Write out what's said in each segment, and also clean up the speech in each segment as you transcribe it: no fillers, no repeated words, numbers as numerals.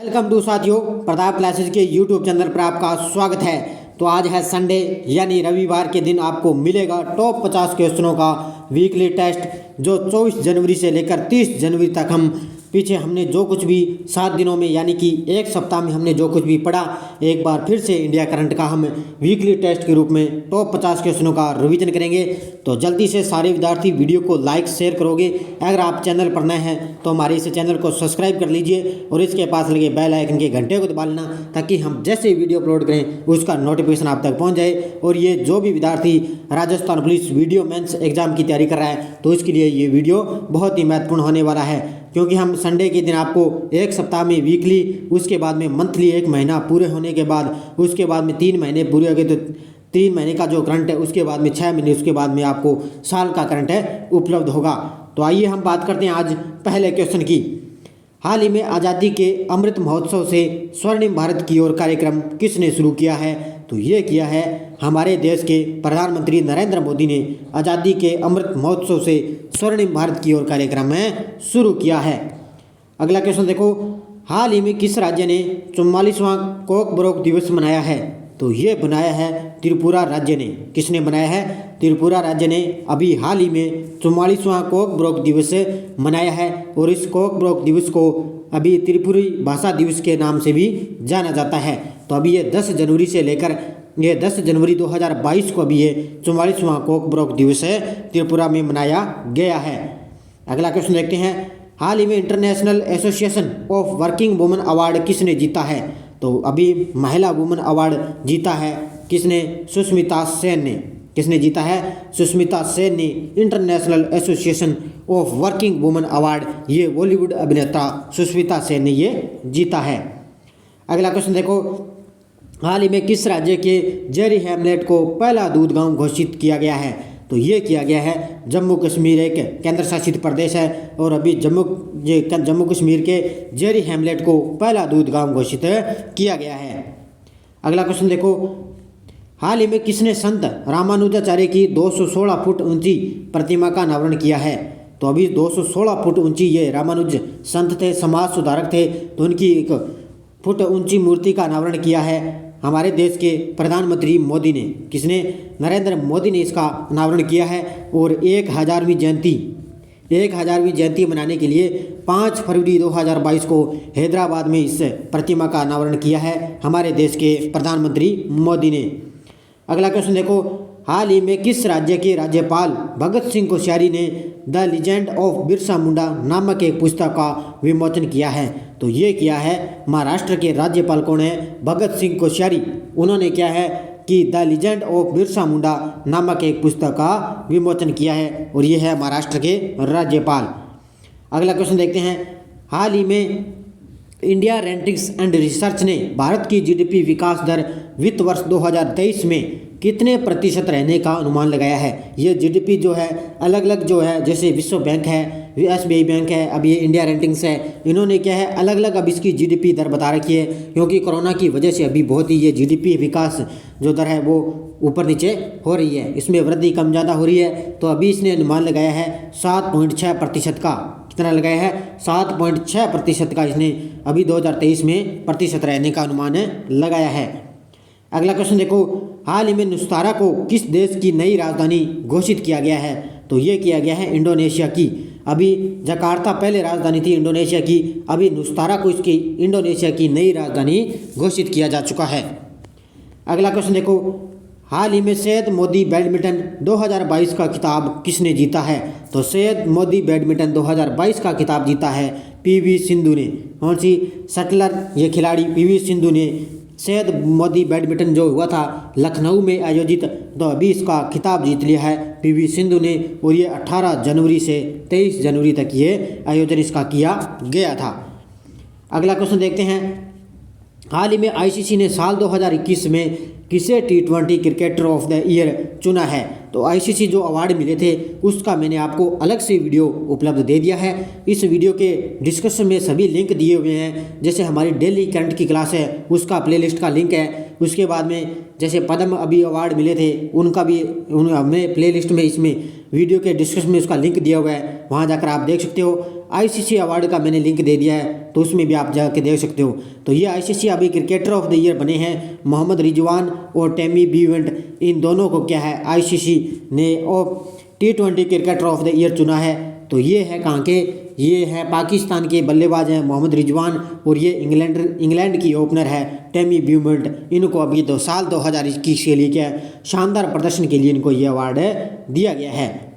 Welcome to साथियों, Pratap classes के YouTube channel पर आपका स्वागत है। तो आज है संडे यानी रविवार के दिन आपको मिलेगा टॉप 50 क्वेश्चनों का वीकली टेस्ट, जो 24 जनवरी से लेकर 30 जनवरी तक हम पीछे हमने जो कुछ भी 7 दिनों में यानी कि एक सप्ताह में हमने जो कुछ भी पढ़ा, एक बार फिर से इंडिया करंट का हम वीकली टेस्ट के रूप में टॉप 50 क्वेश्चनों का रिवीजन करेंगे। तो जल्दी से सारे विद्यार्थी वीडियो को लाइक शेयर करोगे। अगर आप चैनल पर नए हैं तो हमारे इस चैनल को सब्सक्राइब कर लीजिए और इसके पास लगे बेल आइकन के घंटे को दबा लेना, ताकि हम जैसे वीडियो अपलोड करें उसका नोटिफिकेशन आप तक पहुँच जाए। और ये जो भी विद्यार्थी Rajasthan police video mains exam की तैयारी कर रहा है तो इसके लिए ये वीडियो बहुत ही महत्वपूर्ण होने वाला है, क्योंकि हम संडे के दिन आपको एक सप्ताह में वीकली, उसके बाद में मंथली, एक महीना पूरे होने के बाद, उसके बाद में 3 महीने पूरे हो गए तो 3 महीने का जो करंट है, उसके बाद में 6 महीने, उसके बाद में आपको साल का करंट है उपलब्ध होगा। तो आइए हम बात करते हैं आज पहले क्वेश्चन की। हाल ही में आज़ादी के अमृत महोत्सव से स्वर्णिम भारत की ओर कार्यक्रम किसने शुरू किया है? तो ये किया है हमारे देश के प्रधानमंत्री नरेंद्र मोदी ने आज़ादी के अमृत महोत्सव से स्वर्णिम भारत की ओर कार्यक्रम में शुरू किया है। अगला क्वेश्चन देखो, हाल ही में किस राज्य ने 44वां कोकबोरोक दिवस मनाया है? तो ये बनाया है त्रिपुरा राज्य ने। किसने बनाया है? त्रिपुरा राज्य ने अभी हाल ही में 44वां कोकबोरोक दिवस मनाया है, और इस कोकबोरोक दिवस को अभी त्रिपुरी भाषा दिवस के नाम से भी जाना जाता है। तो अभी ये 10 जनवरी से लेकर ये 10 जनवरी 2022 को अभी ये 44वां कोकबोरोक दिवस त्रिपुरा में मनाया गया है। अगला क्वेश्चन देखते हैं, हाल ही में international association of working women award किसने जीता है? तो अभी महिला वुमेन अवार्ड जीता है किसने? सुष्मिता सेन ने। किसने जीता है? सुष्मिता सेन ने international association of working women award, ये बॉलीवुड अभिनेता सुष्मिता सेन ने ये जीता है। अगला क्वेश्चन देखो, हाल ही में किस राज्य के जेरी हैमलेट को पहला दूध गांव घोषित किया गया है? तो ये किया गया है जम्मू कश्मीर, एक केंद्र शासित प्रदेश है, और अभी जम्मू कश्मीर के जेरी हैमलेट को पहला दूध गांव घोषित किया गया है। अगला क्वेश्चन देखो, हाल ही में किसने संत रामानुजाचार्य की 216 फुट ऊंची प्रतिमा का अनावरण किया है? तो अभी 216 फुट ऊंची ये रामानुज संत थे, समाज सुधारक थे, तो उनकी 1 फुट ऊंची मूर्ति का अनावरण किया है हमारे देश के प्रधानमंत्री मोदी ने। किसने? नरेंद्र मोदी ने इसका अनावरण किया है। और 1000वीं जयंती मनाने के लिए 5 फरवरी 2022 को हैदराबाद में इस प्रतिमा का अनावरण किया है हमारे देश के प्रधानमंत्री मोदी ने। अगला क्वेश्चन देखो, हाल ही में किस राज्य के राज्यपाल भगत सिंह कोश्यारी ने the legend of Birsa Munda नामक एक पुस्तक का विमोचन किया है? तो ये किया है महाराष्ट्र के राज्यपाल कौन है? भगत सिंह कोश्यारी। उन्होंने क्या है कि the legend of Birsa Munda नामक एक पुस्तक का विमोचन किया है, और ये है महाराष्ट्र के राज्यपाल। अगला क्वेश्चन देखते हैं, हाल ही में इंडिया रेटिंग्स एंड रिसर्च ने भारत की जीडीपी विकास दर वित्त वर्ष 2023 में कितने प्रतिशत रहने का अनुमान लगाया है? ये जीडीपी जो है अलग अलग जो है, जैसे विश्व बैंक है, एसबीआई बैंक है, अब ये इंडिया रेटिंग्स है, इन्होंने क्या है अलग अलग अब इसकी जीडीपी दर बता रखी है, क्योंकि कोरोना की वजह से अभी बहुत ही ये जीडीपी विकास जो दर है वो ऊपर नीचे हो रही है, इसमें वृद्धि कम ज़्यादा हो रही है। तो अभी इसने अनुमान लगाया है 7.6% का। कितना लगाया है? 7.6% का इसने अभी 2023 में प्रतिशत रहने का अनुमान लगाया है। अगला क्वेश्चन देखो, हाल ही में नुस्तारा को किस देश की नई राजधानी घोषित किया गया है? तो ये किया गया है इंडोनेशिया की। अभी जकार्ता पहले राजधानी थी इंडोनेशिया की, अभी नुस्तारा को इसकी इंडोनेशिया की नई राजधानी घोषित किया जा चुका है। अगला क्वेश्चन देखो, हाल ही में सैयद मोदी बैडमिंटन 2022 का खिताब किसने जीता है? तो सैयद मोदी बैडमिंटन 2022 का खिताब जीता है पीवी सिंधु ने। कौन सी? शटलर ये खिलाड़ी पीवी सिंधु ने सैयद मोदी बैडमिंटन जो हुआ था लखनऊ में आयोजित, तो अभी इसका खिताब जीत लिया है पीवी सिंधु ने, और ये 18 जनवरी से 23 जनवरी तक ये आयोजन इसका किया गया था। अगला क्वेश्चन देखते हैं, हाल ही में आईसीसी ने साल 2021 में किसे T20 cricketer of the year चुना है? तो आईसीसी जो अवार्ड मिले थे उसका मैंने आपको अलग से वीडियो उपलब्ध दे दिया है। इस वीडियो के डिस्क्रिप्शन में सभी लिंक दिए हुए हैं, जैसे हमारी डेली करंट की क्लास है उसका प्लेलिस्ट का लिंक है, उसके बाद में जैसे पद्म अभी अवार्ड मिले थे उनका भी हमने प्लेलिस्ट में इसमें वीडियो के डिस्क्रिप्शन में उसका लिंक दिया हुआ है, वहाँ जाकर आप देख सकते हो। आईसीसी अवार्ड का मैंने लिंक दे दिया है, तो उसमें भी आप जाके देख सकते हो। तो ये आईसीसी अभी क्रिकेटर ऑफ द ईयर बने हैं मोहम्मद रिजवान और टेमी बीवेंट। इन दोनों को क्या है आईसीसी ने T20 cricketer of the year चुना है। तो ये है कहाँ के, ये है पाकिस्तान के बल्लेबाज हैं मोहम्मद रिजवान और ये इंग्लैंड की ओपनर है टेमी ब्यूमेंट। इनको अभी तो साल 2021 के लिए क्या शानदार प्रदर्शन के लिए इनको ये अवार्ड दिया गया है।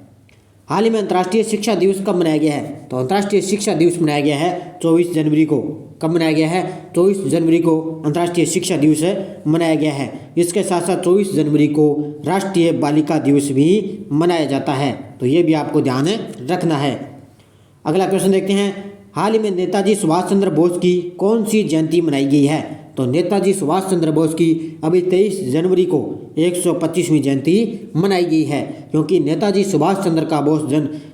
हाल ही में अंतर्राष्ट्रीय शिक्षा दिवस कब मनाया गया है? तो अंतर्राष्ट्रीय शिक्षा दिवस मनाया गया है 24 जनवरी को। कब मनाया गया है? 24 जनवरी को अंतर्राष्ट्रीय शिक्षा दिवस मनाया गया है। इसके साथ साथ 24 जनवरी को राष्ट्रीय बालिका दिवस भी मनाया जाता है। तो ये भी आपको ध्यान रखना है। अगला क्वेश्चन देखते हैं, हाल ही में नेताजी सुभाष चंद्र बोस की कौन सी जयंती मनाई गई है? तो नेताजी सुभाष चंद्र बोस की अभी 23 जनवरी को 125वीं जयंती मनाई गई है, क्योंकि नेताजी सुभाष चंद्र का बोस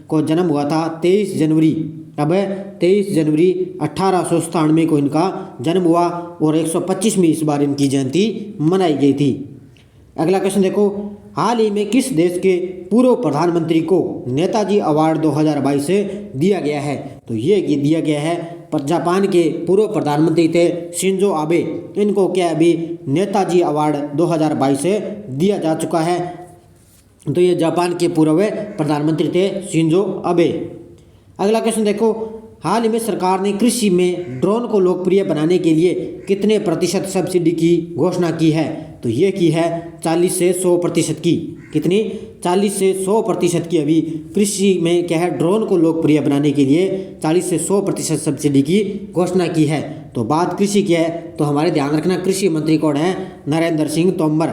को जन्म हुआ था 23 जनवरी। अब 23 जनवरी 1897 को इनका जन्म हुआ और 125वीं इस बार इनकी जयंती मनाई गई थी। अगला क्वेश्चन देखो, हाल ही में किस देश के पूर्व प्रधानमंत्री को नेताजी अवार्ड 2022 से दिया गया है? तो ये दिया गया है जापान के पूर्व प्रधानमंत्री थे शिंजो आबे। इनको क्या अभी नेताजी अवार्ड 2022 से दिया जा चुका है। तो ये जापान के पूर्व प्रधानमंत्री थे शिंजो आबे। अगला क्वेश्चन देखो, हाल ही में सरकार ने कृषि में ड्रोन को लोकप्रिय बनाने के लिए कितने प्रतिशत सब्सिडी की घोषणा की है? तो ये की है 40 से 100% की। कितनी? 40 से 100% की अभी कृषि में क्या है ड्रोन को लोकप्रिय बनाने के लिए 40 से 100% सब्सिडी की घोषणा की है। तो बात कृषि की है तो हमारे ध्यान रखना कृषि मंत्री कौन है? नरेंद्र सिंह तोमर।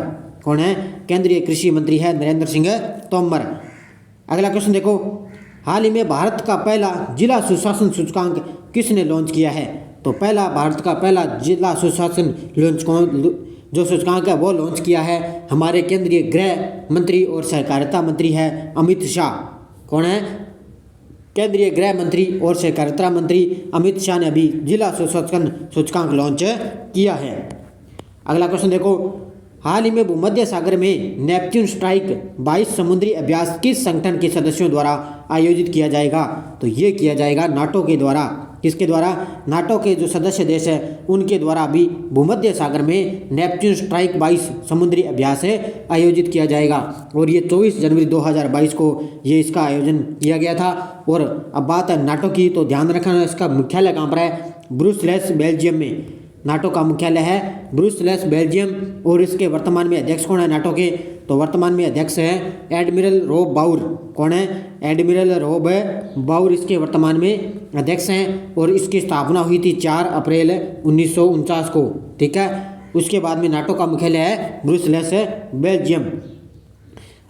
कौन है? केंद्रीय कृषि मंत्री है नरेंद्र सिंह तोमर। अगला क्वेश्चन देखो, हाल ही में भारत का पहला जिला सुशासन सूचकांक किसने लॉन्च किया है? तो भारत का पहला जिला सुशासन जो सूचकांक है वो लॉन्च किया है हमारे केंद्रीय गृह मंत्री और सहकारिता मंत्री है अमित शाह। कौन है? केंद्रीय गृह मंत्री और सहकारिता मंत्री अमित शाह ने अभी जिला सुशासन सूचकांक लॉन्च किया है। अगला क्वेश्चन देखो, हाल ही में भूमध्य सागर में नेपच्यून स्ट्राइक 22 समुद्री अभ्यास किस संगठन के सदस्यों द्वारा आयोजित किया जाएगा? तो ये किया जाएगा नाटो के द्वारा। किसके द्वारा? नाटो के जो सदस्य देश है उनके द्वारा भी भूमध्य सागर में नेपच्यून स्ट्राइक 22 समुद्री अभ्यास आयोजित किया जाएगा। और ये 24 जनवरी 2022 को ये इसका आयोजन किया गया था। और अब बात है नाटो की, तो ध्यान रखना इसका मुख्यालय कहाँ पर है? ब्रुसेल्स बेल्जियम में। नाटो का मुख्यालय है ब्रुसेल्स बेल्जियम। और इसके वर्तमान में अध्यक्ष कौन है नाटो के? तो वर्तमान में अध्यक्ष है एडमिरल रोब बाउर। कौन है? एडमिरल रोब बाउर इसके वर्तमान में अध्यक्ष हैं। और इसकी स्थापना हुई थी 4 अप्रैल 1949 को। ठीक है, उसके बाद में नाटो का मुख्यालय है ब्रुसेल्स बेल्जियम।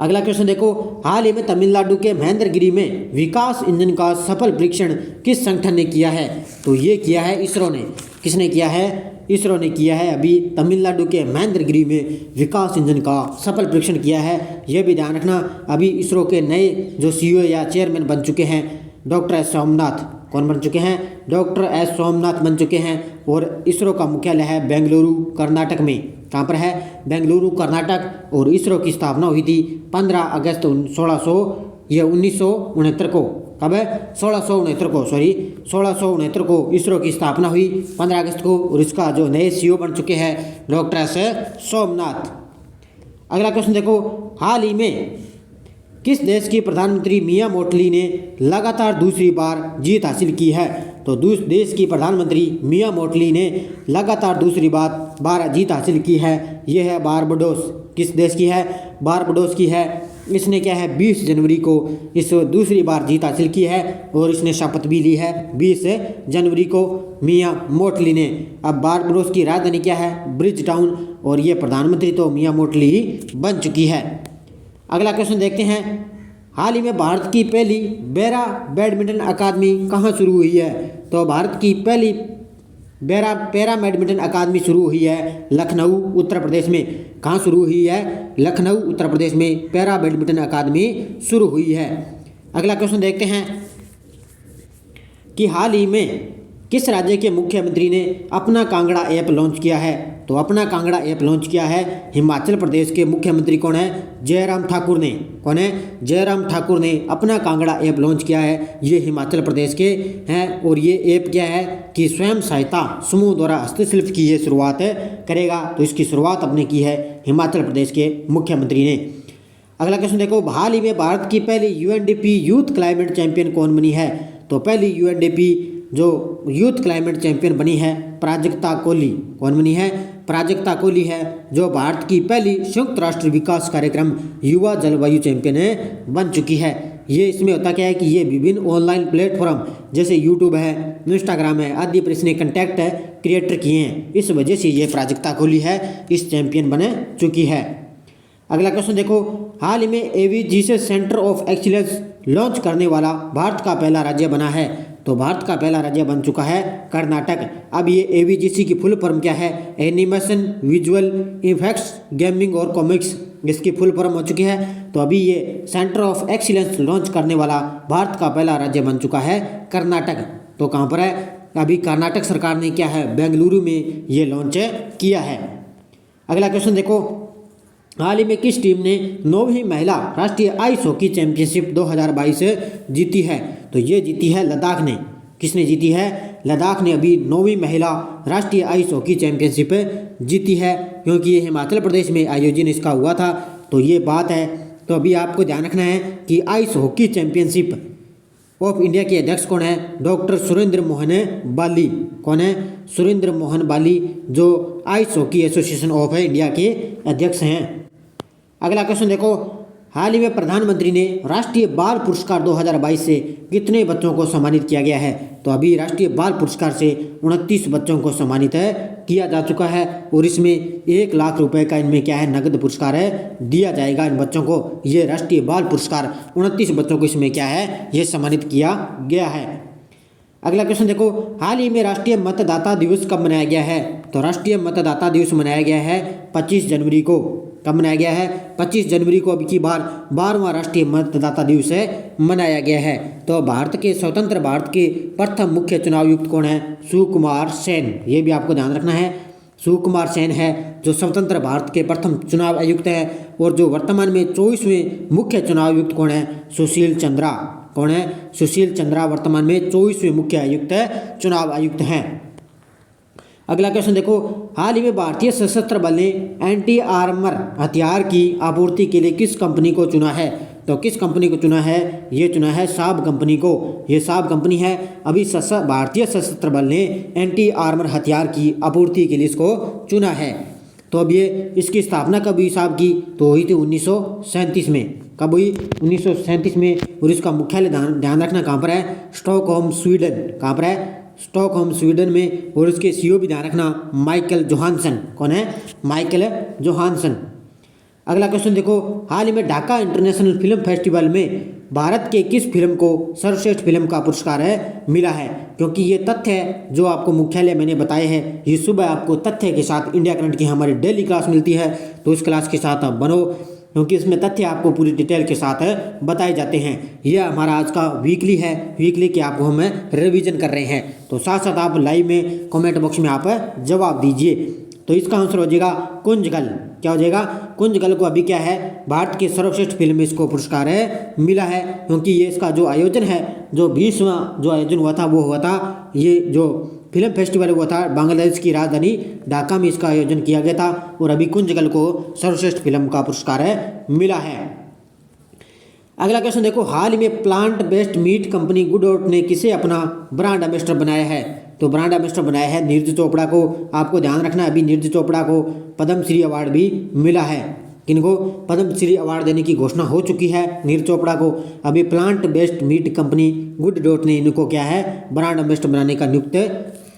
अगला क्वेश्चन देखो, हाल ही में तमिलनाडु के महेंद्रगिरी में विकास इंजन का सफल परीक्षण किस संगठन ने किया है? तो ये किया है इसरो ने। किसने किया है? इसरो ने किया है। अभी तमिलनाडु के महेंद्रगिरी में विकास इंजन का सफल परीक्षण किया है। यह भी ध्यान रखना, अभी इसरो के नए जो CEO या चेयरमैन बन चुके हैं डॉक्टर एस सोमनाथ। कौन बन चुके हैं? डॉक्टर एस सोमनाथ बन चुके हैं। और इसरो का मुख्यालय है बेंगलुरु कर्नाटक में। कहाँ पर है? बेंगलुरु कर्नाटक। और इसरो की स्थापना हुई थी 15 अगस्त 1969 को। कब है? 1669 को इसरो की स्थापना हुई 15 अगस्त को। और इसका जो नए CEO बन चुके हैं डॉक्टर एस सोमनाथ। अगला क्वेश्चन देखो, हाल ही में किस देश की प्रधानमंत्री मिया मोटली ने लगातार दूसरी बार जीत हासिल की है? तो देश की प्रधानमंत्री मिया मोटली ने लगातार दूसरी बार जीत हासिल की है। यह है बारबाडोस। किस देश की है? बारबाडोस की है। इसने क्या है 20 जनवरी को इस दूसरी बार जीत हासिल की है और इसने शपथ भी ली है 20 जनवरी को मिया मोटली ने। अब बारबाडोस की राजधानी क्या है? Bridge town. और ये प्रधानमंत्री तो मिया मोटली ही बन चुकी है। अगला क्वेश्चन देखते हैं, हाल ही में भारत की पहली बेरा बैडमिंटन अकादमी कहाँ शुरू हुई है? तो भारत की पहली पैरा बैडमिंटन अकादमी शुरू हुई है लखनऊ उत्तर प्रदेश में। कहाँ शुरू हुई है? लखनऊ उत्तर प्रदेश में पैरा बैडमिंटन अकादमी शुरू हुई है। अगला क्वेश्चन देखते हैं कि हाल ही में किस राज्य के मुख्यमंत्री ने अपना कांगड़ा ऐप लॉन्च किया है? तो अपना कांगड़ा ऐप लॉन्च किया है हिमाचल प्रदेश के मुख्यमंत्री कौन है? जयराम ठाकुर ने। कौन है? जयराम ठाकुर ने अपना कांगड़ा ऐप लॉन्च किया है। ये हिमाचल प्रदेश के हैं और ये ऐप क्या है कि स्वयं सहायता समूह द्वारा हस्तशिल्प की ये शुरुआत करेगा। तो इसकी शुरुआत अपने की है हिमाचल प्रदेश के मुख्यमंत्री ने। अगला क्वेश्चन देखो, हाल ही में भारत की पहली यूएनडीपी यूथ क्लाइमेट चैंपियन कौन बनी है? तो पहली यूएनडीपी जो यूथ क्लाइमेट चैंपियन बनी है प्राजक्ता कोहली। कौन बनी है? प्राजक्ता कोहली है, जो भारत की पहली संयुक्त राष्ट्र विकास कार्यक्रम युवा जलवायु चैंपियन बन चुकी है। ये इसमें होता क्या है कि ये विभिन्न ऑनलाइन प्लेटफॉर्म जैसे यूट्यूब है, इंस्टाग्राम है आदि पर इसने कंटेक्ट क्रिएटर किए हैं। इस वजह से ये प्राजक्ता कोहली है इस चैंपियन बन चुकी है। अगला क्वेश्चन देखो, हाल ही में AVGC centre of excellence launch करने वाला भारत का पहला राज्य बना है। तो भारत का पहला राज्य बन चुका है कर्नाटक। अब ये एवीजीसी की फुल फॉर्म क्या है? एनिमेशन, विजुअल इफेक्ट्स, गेमिंग और कॉमिक्स, इसकी फुल फॉर्म हो चुकी है। तो अभी ये सेंटर ऑफ एक्सीलेंस लॉन्च करने वाला भारत का पहला राज्य बन चुका है कर्नाटक। तो कहाँ पर है? अभी कर्नाटक सरकार ने क्या है बेंगलुरु में ये लॉन्च किया है। अगला क्वेश्चन देखो, हाल ही में किस टीम ने 9वीं महिला राष्ट्रीय आइस हॉकी चैंपियनशिप 2022 जीती है? तो ये जीती है लद्दाख ने। किसने जीती है? लद्दाख ने अभी 9वीं महिला राष्ट्रीय आइस हॉकी चैंपियनशिप जीती है, क्योंकि ये हिमाचल प्रदेश में आयोजन इसका हुआ था। तो ये बात है। तो अभी आपको ध्यान रखना है कि ice hockey championship of India के अध्यक्ष कौन है? डॉक्टर सुरेंद्र मोहन बाली। कौन है? सुरेंद्र मोहन बाली, जो ice hockey association of India के अध्यक्ष हैं। अगला क्वेश्चन देखो, हाल ही में प्रधानमंत्री ने राष्ट्रीय बाल पुरस्कार 2022 से कितने बच्चों को सम्मानित किया गया है? तो अभी राष्ट्रीय बाल पुरस्कार से 29 बच्चों को सम्मानित किया जा चुका है और इसमें 1 लाख रुपए का इनमें क्या है नगद पुरस्कार दिया जाएगा इन बच्चों को। ये राष्ट्रीय बाल पुरस्कार 29 बच्चों को इसमें क्या है ये सम्मानित किया गया है। अगला क्वेश्चन देखो, हाल ही में राष्ट्रीय मतदाता दिवस कब मनाया गया है? तो राष्ट्रीय मतदाता दिवस मनाया गया है 25 जनवरी को। कब मनाया गया है? 25 जनवरी को अब की बार 12वां राष्ट्रीय मतदाता दिवस मनाया गया है। तो भारत के स्वतंत्र भारत के प्रथम मुख्य चुनाव आयुक्त कौन है? सुकुमार सेन। ये भी आपको ध्यान रखना है। सुकुमार सेन है जो स्वतंत्र भारत के प्रथम चुनाव आयुक्त है। और जो वर्तमान में 24वें मुख्य चुनाव आयुक्त कौन है? सुशील चंद्रा। कौन है? सुशील चंद्रा वर्तमान में 24वें मुख्य आयुक्त चुनाव आयुक्त हैं। अगला क्वेश्चन देखो, हाल ही में भारतीय सशस्त्र बल ने एंटी आर्मर हथियार की आपूर्ति के लिए किस कंपनी को चुना है? तो किस कंपनी को चुना है? ये चुना है साब कंपनी को। ये साब कंपनी है। अभी भारतीय सशस्त्र बल ने एंटी आर्मर हथियार की आपूर्ति के लिए इसको चुना है। तो अब ये इसकी स्थापना कब हुई साब की? तो हुई थी 1937 में। कब हुई? 1937 में। और इसका मुख्यालय ध्यान रखना कहाँ पर है? Stockholm Sweden. कहाँ पर है? स्टॉकहोम स्वीडन में। और इसके सीईओ भी ध्यान रखना माइकल जोहानसन। कौन है? Michael Johansson. अगला क्वेश्चन देखो, हाल ही में ढाका इंटरनेशनल फिल्म फेस्टिवल में भारत के किस फिल्म को सर्वश्रेष्ठ फिल्म का पुरस्कार मिला है? क्योंकि ये तथ्य है जो आपको मुख्यालय मैंने बताए हैं। ये सुबह आपको तथ्य के साथ इंडिया करंट की हमारी डेली क्लास मिलती है, तो इस क्लास के साथ आप बनो, क्योंकि इसमें तथ्य आपको पूरी डिटेल के साथ बताए जाते हैं। यह हमारा आज का वीकली है। वीकली के आपको हम रिवीजन कर रहे हैं। तो साथ साथ आप लाइव में कमेंट बॉक्स में आप जवाब दीजिए। तो इसका आंसर हो जाएगा कुंजगल। क्या हो जाएगा? कुंजगल को अभी क्या है भारत के सर्वश्रेष्ठ फिल्म में इसको पुरस्कार मिला है, क्योंकि ये इसका जो आयोजन है, जो 20वां जो आयोजन हुआ था वो हुआ था, ये जो फिल्म फेस्टिवल हुआ था बांग्लादेश की राजधानी ढाका में इसका आयोजन किया गया था। और अभी कुंजगल को सर्वश्रेष्ठ फिल्म का पुरस्कार मिला है। अगला क्वेश्चन देखो, हाल ही में plant based meat company Good Diet ने किसे अपना ब्रांड एम्बेसडर बनाया है? तो ब्रांड एम्बेसडर बनाया है नीरज चोपड़ा को। आपको ध्यान रखना है अभी नीरज चोपड़ा को पद्मश्री अवार्ड भी मिला है। किनको? पद्मश्री अवार्ड देने की घोषणा हो चुकी है नीरज चोपड़ा को। अभी plant based meat company Good Diet ने इनको क्या है ब्रांड एम्बेसडर बनाने का नियुक्त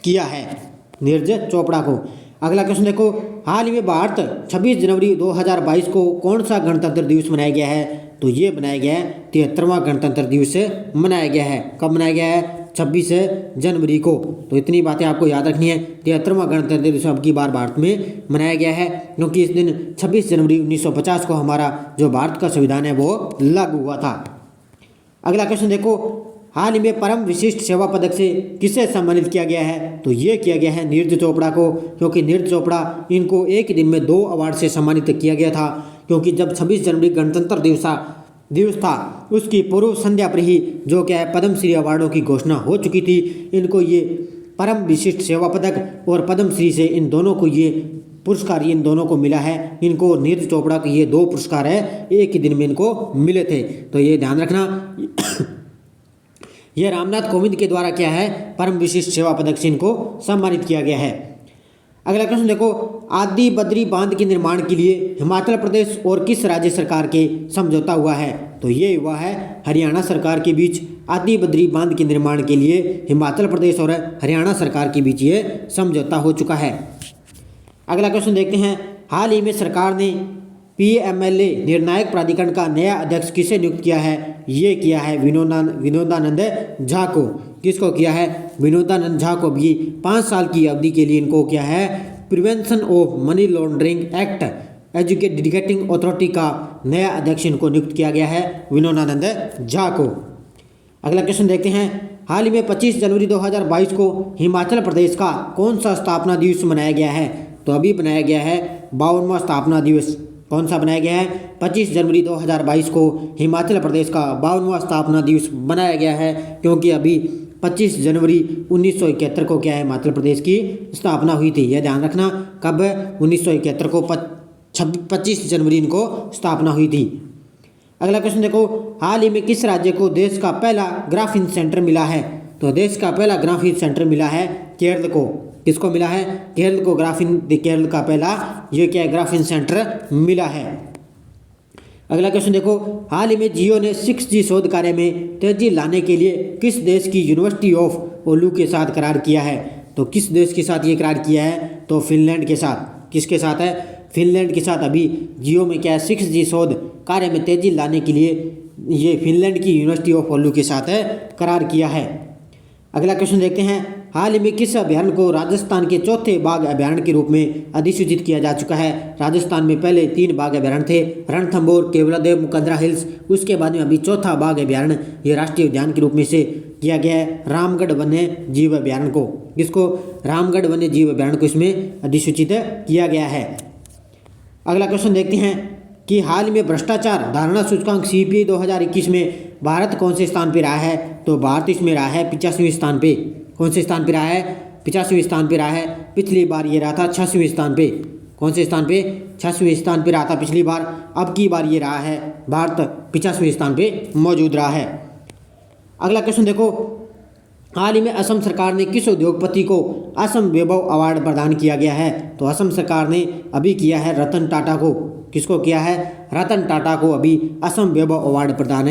किया है नीरज चोपड़ा को। अगला क्वेश्चन देखो, हाल ही में भारत 26 जनवरी 2022 को कौन सा गणतंत्र दिवस मनाया गया है? तो ये बनाया गया है 73वां गणतंत्र दिवस मनाया गया है। कब मनाया गया है? 26 जनवरी को। तो इतनी बातें आपको याद रखनी है। 73वां गणतंत्र दिवस अब की बार भारत में मनाया गया है, क्योंकि इस दिन 26 जनवरी 1950 को हमारा जो भारत का संविधान है वो लागू हुआ था। अगला क्वेश्चन देखो, हाल ही में परम विशिष्ट सेवा पदक से किसे सम्मानित किया गया है? तो ये किया गया है नीरज चोपड़ा को, क्योंकि नीरज चोपड़ा इनको एक ही दिन में 2 अवार्ड से सम्मानित किया गया था। क्योंकि जब 26 जनवरी गणतंत्र दिवस था, उसकी पूर्व संध्या पर ही जो क्या है पद्मश्री अवार्डों की घोषणा हो चुकी थी। इनको ये परम विशिष्ट सेवा पदक और पद्मश्री से इन दोनों को ये पुरस्कार इन दोनों को मिला है। इनको नीरज चोपड़ा के ये 2 पुरस्कार है, एक ही दिन में इनको मिले थे। तो ये ध्यान रखना ये रामनाथ कोविंद के द्वारा क्या है परम विशिष्ट सेवा पदक से इनको सम्मानित किया गया है। अगला प्रश्न देखो, आदि बद्री बांध के निर्माण के लिए हिमाचल प्रदेश और किस राज्य सरकार के समझौता हुआ है? तो ये हुआ है हरियाणा सरकार के बीच। आदि बद्री बांध के निर्माण के लिए हिमाचल प्रदेश और हरियाणा सरकार के बीच ये समझौता हो चुका है। अगला क्वेश्चन देखते हैं, हाल ही में सरकार ने PMLA निर्णायक प्राधिकरण का नया अध्यक्ष किसे नियुक्त किया है? ये किया है विनोदानंद झा को। किसको किया है? विनोदानंद झा को भी 5 साल की अवधि के लिए इनको क्या है prevention of money laundering act educating authority का नया अध्यक्ष इनको नियुक्त किया गया है विनोदानंद झा को। अगला क्वेश्चन देखते हैं, हाल ही में 25 जनवरी 2022 को हिमाचल प्रदेश का कौन सा स्थापना दिवस मनाया गया है? तो अभी बनाया गया है 52वां स्थापना दिवस। कौन सा बनाया गया है? 25 जनवरी 2022 को हिमाचल प्रदेश का 52वां स्थापना दिवस बनाया गया है, क्योंकि अभी 25 जनवरी 1971 को क्या है हिमाचल प्रदेश की स्थापना हुई थी। यह ध्यान रखना, कब? 1971 को 25 जनवरी इनको स्थापना हुई थी। अगला क्वेश्चन देखो, हाल ही में किस राज्य को देश का पहला ग्राफीन सेंटर मिला है? तो देश का पहला ग्राफीन सेंटर मिला है केरल को। किसको मिला है? केरल को केरल का पहला ये क्या है ग्राफीन सेंटर मिला है। अगला क्वेश्चन देखो, हाल ही में जियो ने 6G शोध कार्य में तेजी लाने के लिए किस देश की यूनिवर्सिटी ऑफ ओलू के साथ करार किया है? तो किस देश के साथ ये करार किया है? तो फिनलैंड के साथ। किसके साथ है? फिनलैंड के साथ अभी जियो में क्या है 6G शोध कार्य में तेजी लाने के लिए ये फिनलैंड की यूनिवर्सिटी ऑफ ओलू के साथ करार किया है। अगला क्वेश्चन देखते हैं, हाल ही में किस अभ्यारण्य को राजस्थान के चौथे बाघ अभ्यारण्य के रूप में अधिसूचित किया जा चुका है? राजस्थान में पहले 3 बाघ अभ्यारण्य थे, रणथंभौर, केवलादेव, मुकंदरा हिल्स। उसके बाद में अभी चौथा बाघ अभ्यारण्य ये राष्ट्रीय उद्यान के रूप में से किया गया है रामगढ़ वन्य जीव अभ्यारण्य को। किसको? रामगढ़ वन्य जीव अभ्यारण्य को इसमें अधिसूचित किया गया है। अगला क्वेश्चन देखते हैं कि हाल ही में भ्रष्टाचार धारणा सूचकांक CPI 2021 में भारत कौन से स्थान पर रहा है? तो भारत इसमें रहा है 85वें स्थान पे। कौन से स्थान पे रहा है? 85वें स्थान पे रहा है। पिछली बार ये रहा था 86वें स्थान पे। कौन से स्थान पे? 86वें स्थान पे रहा था पिछली बार। अब की बार ये रहा है भारत 85वें स्थान पे मौजूद रहा है। अगला क्वेश्चन देखो, हाल ही में असम सरकार ने किस उद्योगपति को असम वैभव अवार्ड प्रदान किया गया है? तो असम सरकार ने अभी किया है रतन टाटा को। किसको किया है? रतन टाटा को अभी असम वैभव अवार्ड प्रदान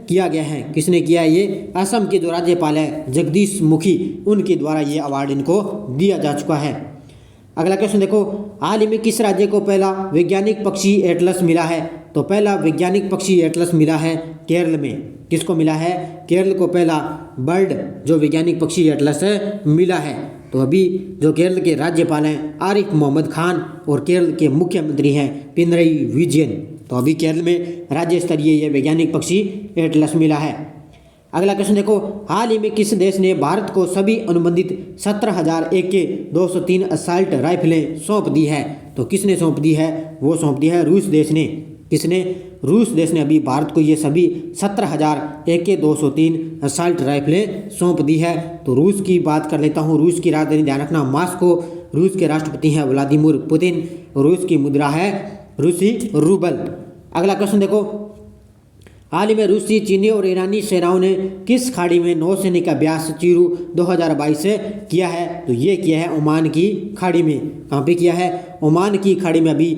किया गया है। किसने किया? ये असम के जो राज्यपाल है जगदीश मुखी, उनके द्वारा ये अवार्ड इनको दिया जा चुका है। अगला क्वेश्चन देखो, हाल ही में किस राज्य को पहला वैज्ञानिक पक्षी एटलस मिला है? तो पहला वैज्ञानिक पक्षी एटलस मिला है केरल में। किसको मिला है? केरल को पहला बर्ड जो वैज्ञानिक पक्षी एटलस मिला है। तो अभी जो केरल के राज्यपाल हैं आरिफ मोहम्मद खान और केरल के मुख्यमंत्री हैं पिनरई विजयन। तो अभी केरल में राज्य स्तरीय ये वैज्ञानिक पक्षी एटलस मिला है। अगला क्वेश्चन देखो, हाल ही में किस देश ने भारत को सभी अनुबंधित 17,000 AK-203 असॉल्ट राइफलें सौंप दी है? तो किसने सौंप दी है? वो सौंप दी है रूस देश ने। किसने? रूस देश ने अभी भारत को ये सभी 17,000 AK-203 असॉल्ट राइफलें सौंप दी है। तो रूस की बात कर लेता हूँ। रूस की राजधानी ध्यान रखना मॉस्को। रूस के राष्ट्रपति हैं व्लादिमीर पुतिन। रूस की मुद्रा है रूसी रूबल। अगला क्वेश्चन देखो, हाल ही में रूसी, चीनी और ईरानी सेनाओं ने किस खाड़ी में नौसैनिक अभ्यास चीरू 2022 से किया है? तो ये किया है ओमान की खाड़ी में। कहाँ पे किया है? ओमान की खाड़ी में अभी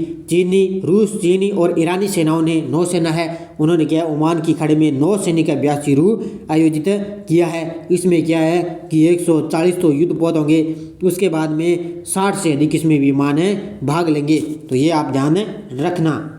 रूस, चीनी और ईरानी सेनाओं ने नौसेना है उन्होंने क्या है ओमान की खाड़ी में नौसैनिक अभ्यास चीरू आयोजित किया है। इसमें क्या है कि 140 तो युद्धपोत होंगे, उसके बाद में 60 से अधिक इसमें विमान भाग लेंगे। तो ये आप ध्यान रखना।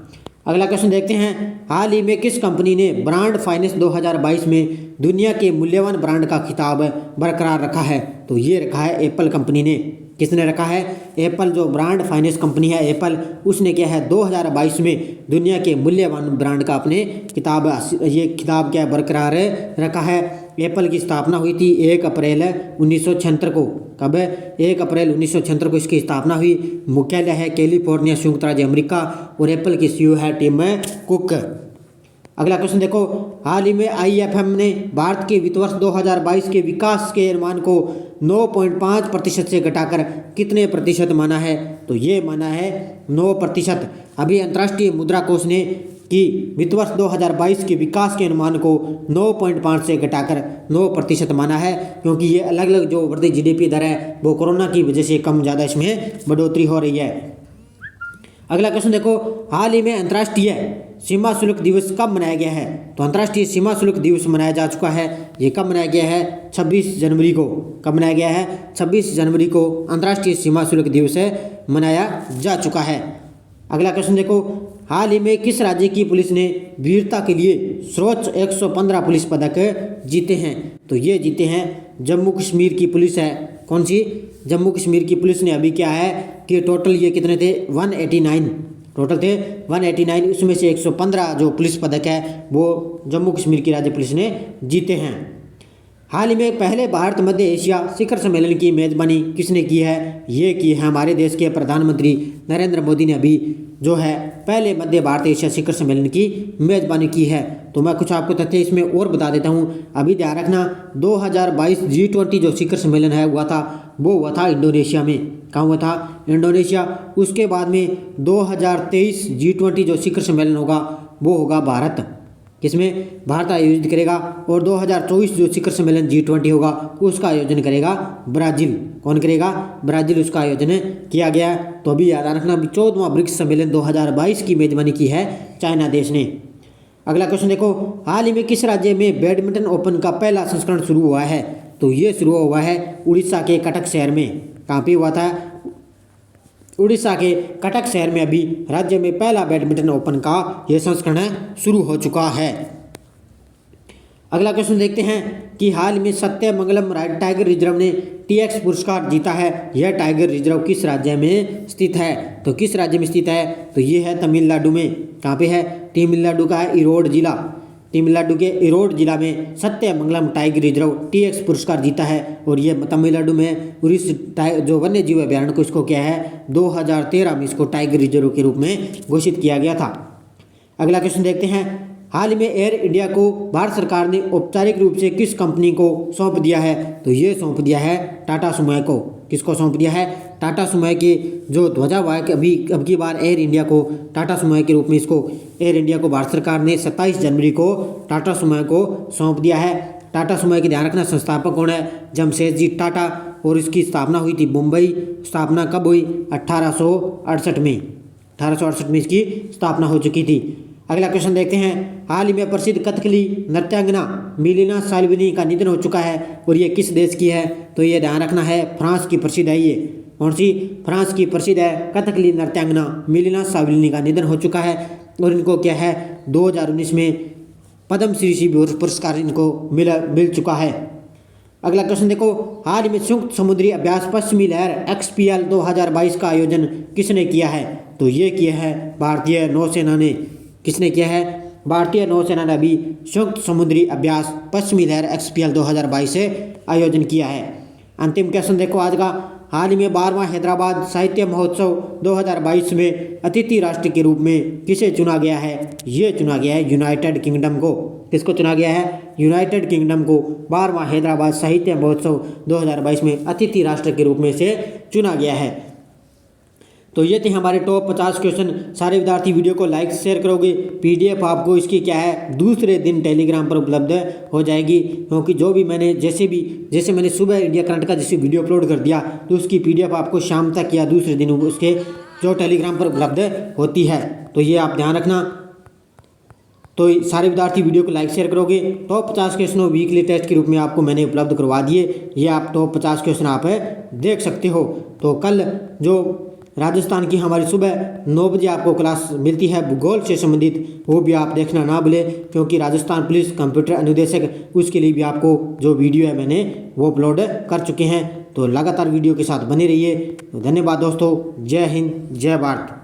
अगला क्वेश्चन देखते हैं, हाल ही में किस कंपनी ने ब्रांड फाइनेंस 2022 में दुनिया के मूल्यवान ब्रांड का खिताब बरकरार रखा है? तो ये रखा है एप्पल कंपनी ने। किसने रखा है? एप्पल जो ब्रांड फाइनेंस कंपनी है एप्पल, उसने क्या है 2022 में दुनिया के मूल्यवान ब्रांड का अपने ये खिताब क्या बरकरार रखा है। एप्पल की स्थापना हुई थी 1 अप्रैल 1976 को। कब? 1 अप्रैल 1976 को इसकी स्थापना हुई। मुख्यालय है कैलिफोर्निया, संयुक्त राज्य अमेरिका, और एप्पल की सीईओ है टिम कुक। अगला क्वेश्चन देखो, हाल ही में IFM ने भारत के वित्त वर्ष 2022 के विकास के अनुमान को 9.5% से घटाकर कितने प्रतिशत माना है? तो ये माना है 9%। अभी अंतर्राष्ट्रीय मुद्रा कोष ने कि वित्त वर्ष 2022 के विकास के अनुमान को 9.5 से घटाकर 9% माना है, क्योंकि ये अलग अलग जो बढ़ती GDP दर है वो कोरोना की वजह से कम ज़्यादा इसमें बढ़ोतरी हो रही है। अगला क्वेश्चन देखो, हाल ही में अंतर्राष्ट्रीय सीमा शुल्क दिवस कब मनाया गया है? तो अंतर्राष्ट्रीय सीमा शुल्क दिवस मनाया जा चुका है। ये कब मनाया गया है? 26 जनवरी को। कब मनाया गया है? 26 जनवरी को अंतर्राष्ट्रीय सीमा शुल्क दिवस मनाया जा चुका है। अगला क्वेश्चन देखो, हाल ही में किस राज्य की पुलिस ने वीरता के लिए सर्वोच्च 115 पुलिस पदक जीते हैं? तो ये जीते हैं जम्मू कश्मीर की पुलिस है। कौन सी? जम्मू कश्मीर की पुलिस ने अभी क्या है कि टोटल ये कितने थे? 189 टोटल थे 189, उसमें से 115 जो पुलिस पदक है वो जम्मू कश्मीर की राज्य पुलिस ने जीते हैं। हाल ही में पहले भारत मध्य एशिया शिखर सम्मेलन की मेज़बानी किसने की है? ये की है हमारे देश के प्रधानमंत्री नरेंद्र मोदी ने अभी जो है पहले मध्य भारत एशिया शिखर सम्मेलन की मेज़बानी की है। तो मैं कुछ आपको तथ्य इसमें और बता देता हूँ। अभी ध्यान रखना, 2022 G20 जो शिखर सम्मेलन है हुआ था, वो हुआ था इंडोनेशिया में। कहाँ हुआ था? इंडोनेशिया। उसके बाद में 2023 G20 जो शिखर सम्मेलन होगा वो होगा भारत। किसमें? भारत आयोजित करेगा। और 2024 जो शिखर सम्मेलन G20 होगा उसका आयोजन करेगा ब्राज़ील। कौन करेगा? ब्राज़ील उसका आयोजन किया गया है। तो अभी याद रखना, 14वां ब्रिक्स सम्मेलन 2022 की मेज़बानी की है चाइना देश ने। अगला क्वेश्चन देखो, हाल ही में किस राज्य में बैडमिंटन ओपन का पहला संस्करण शुरू हुआ है? तो ये शुरू हुआ है उड़ीसा के कटक शहर में। कहाँ पे हुआ था? उड़ीसा के कटक शहर में अभी राज्य में पहला बैडमिंटन ओपन का यह संस्करण शुरू हो चुका है। अगला क्वेश्चन देखते हैं कि हाल में सत्यमंगलम टाइगर रिजर्व ने TX पुरस्कार जीता है। यह टाइगर रिजर्व किस राज्य में स्थित है? तो किस राज्य में स्थित है? तो ये है तमिलनाडु में। कहाँ पे है? तमिलनाडु का है ईरोड जिला। तमिलनाडु के ईरोड जिला में सत्यमंगलम टाइगर रिजर्व TX पुरस्कार जीता है। और ये तमिलनाडु में उड़ीसा जो वन्य जीव अभ्यारण्य को इसको क्या है 2013 में इसको टाइगर रिजर्व के रूप में घोषित किया गया था। अगला क्वेश्चन देखते हैं, हाल ही में एयर इंडिया को भारत सरकार ने औपचारिक रूप से किस कंपनी को सौंप दिया है? तो ये सौंप दिया है टाटा सुमोय को। किसको सौंप दिया है? टाटा सुमोय के जो ध्वजावाहक अब की बार एयर इंडिया को टाटा सुमोय के रूप में इसको एयर इंडिया को भारत सरकार ने 27 जनवरी को टाटा सुमोय को सौंप दिया है। टाटा सुमोय के ध्यान रखना संस्थापक कौन है? जमशेदजी टाटा। और इसकी स्थापना हुई थी मुंबई। स्थापना कब हुई? 1868 में। 1868 में इसकी स्थापना हो चुकी थी। अगला क्वेश्चन देखते हैं, हाल ही में प्रसिद्ध कथकली नृत्यांगना मिलिना साल्विनी का निधन हो चुका है। और ये किस देश की है? तो ये ध्यान रखना है फ्रांस की प्रसिद्ध है। ये कौन सी? फ्रांस की प्रसिद्ध है कथकली नृत्यांगना मिलिना साल्विनी का निधन हो चुका है। और इनको क्या है 2019 में पद्मश्री पुरस्कार इनको मिल चुका है। अगला क्वेश्चन देखो, हाल ही में संयुक्त समुद्री अभ्यास पश्चिमी लहर XPL 2022 का आयोजन किसने किया है? तो ये किया है भारतीय नौसेना ने। किसने किया है? भारतीय नौसेना ने अभी संयुक्त समुद्री अभ्यास पश्चिमी लहर XPL 2022 से आयोजन किया है। अंतिम क्वेश्चन देखो आज का, हाल ही में 12वां हैदराबाद साहित्य महोत्सव 2022 में अतिथि राष्ट्र के रूप में किसे चुना गया है? ये चुना गया है यूनाइटेड किंगडम को। किसको चुना गया है? यूनाइटेड किंगडम को 12वां हैदराबाद साहित्य महोत्सव 2022 में अतिथि राष्ट्र के रूप में से चुना गया है। तो ये थे हमारे टॉप 50 क्वेश्चन। सारे विद्यार्थी वीडियो को लाइक शेयर करोगे। PDF आपको इसकी क्या है दूसरे दिन टेलीग्राम पर उपलब्ध हो जाएगी, क्योंकि जो भी मैंने जैसे मैंने सुबह इंडिया करंट का जैसे वीडियो अपलोड कर दिया तो उसकी PDF आपको शाम तक या दूसरे दिन उसके जो टेलीग्राम पर उपलब्ध होती है। तो ये आप ध्यान रखना। तो सारे विद्यार्थी वीडियो को लाइक शेयर करोगे। टॉप 50 क्वेश्चनों वीकली टेस्ट के रूप में आपको मैंने उपलब्ध करवा दिए। ये आप टॉप 50 क्वेश्चन आप देख सकते हो। तो कल जो राजस्थान की हमारी सुबह 9 बजे आपको क्लास मिलती है भूगोल से संबंधित, वो भी आप देखना ना भूलें, क्योंकि राजस्थान पुलिस कंप्यूटर अनुदेशक उसके लिए भी आपको जो वीडियो है मैंने वो अपलोड कर चुके हैं। तो लगातार वीडियो के साथ बने रहिए। तो धन्यवाद दोस्तों। जय हिंद, जय भारत।